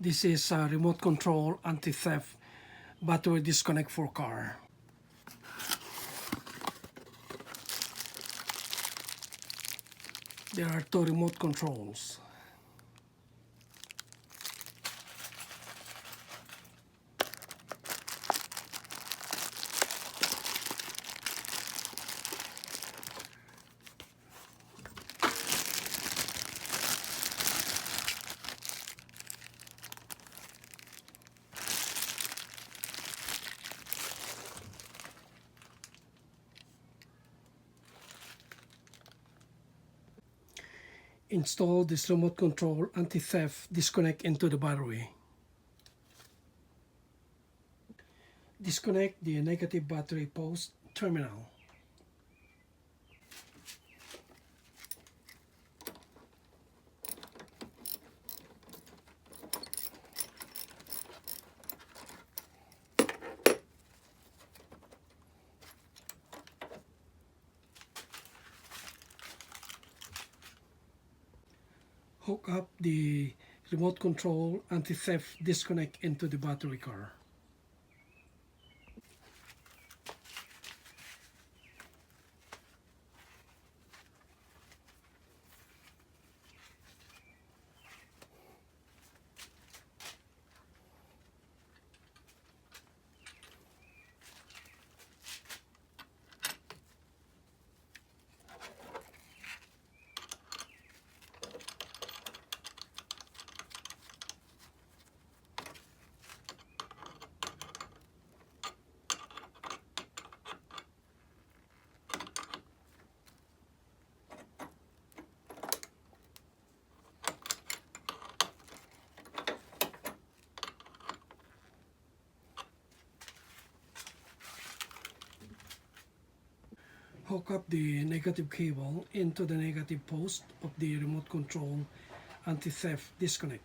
This is a remote control anti-theft battery disconnect for car. There are two remote controls. Install this remote control anti-theft disconnect into the battery. Disconnect the negative battery post terminal. Hook up the remote control anti-theft disconnect into the battery car. Hook up the negative cable into the negative post of the remote control anti-theft disconnect.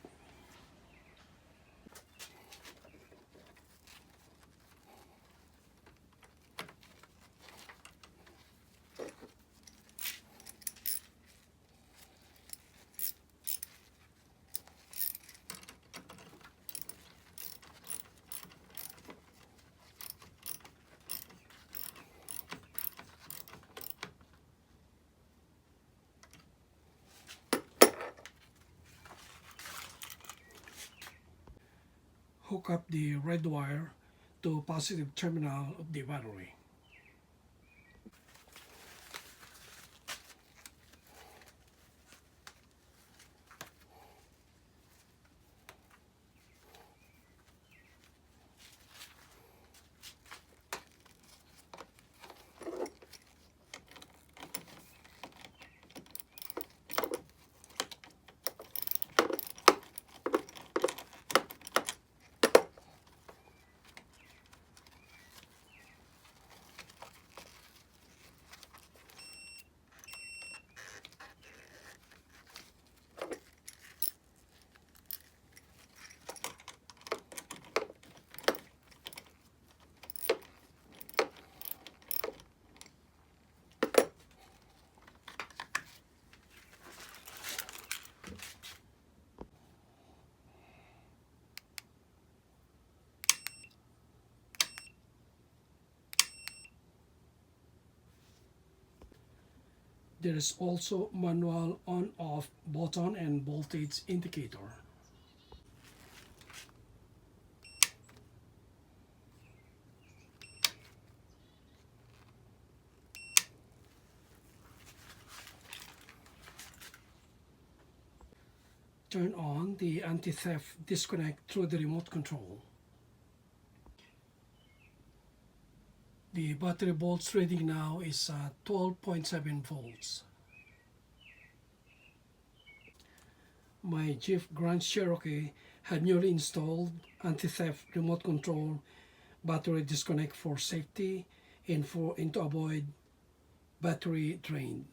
Hook up the red wire to positive terminal of the battery. There is also manual on-off button and voltage indicator. Turn on the anti-theft disconnect through the remote control. The battery volts reading now is 12.7 volts. My Jeep Grand Cherokee had newly installed anti-theft remote control battery disconnect for safety and to avoid battery drain.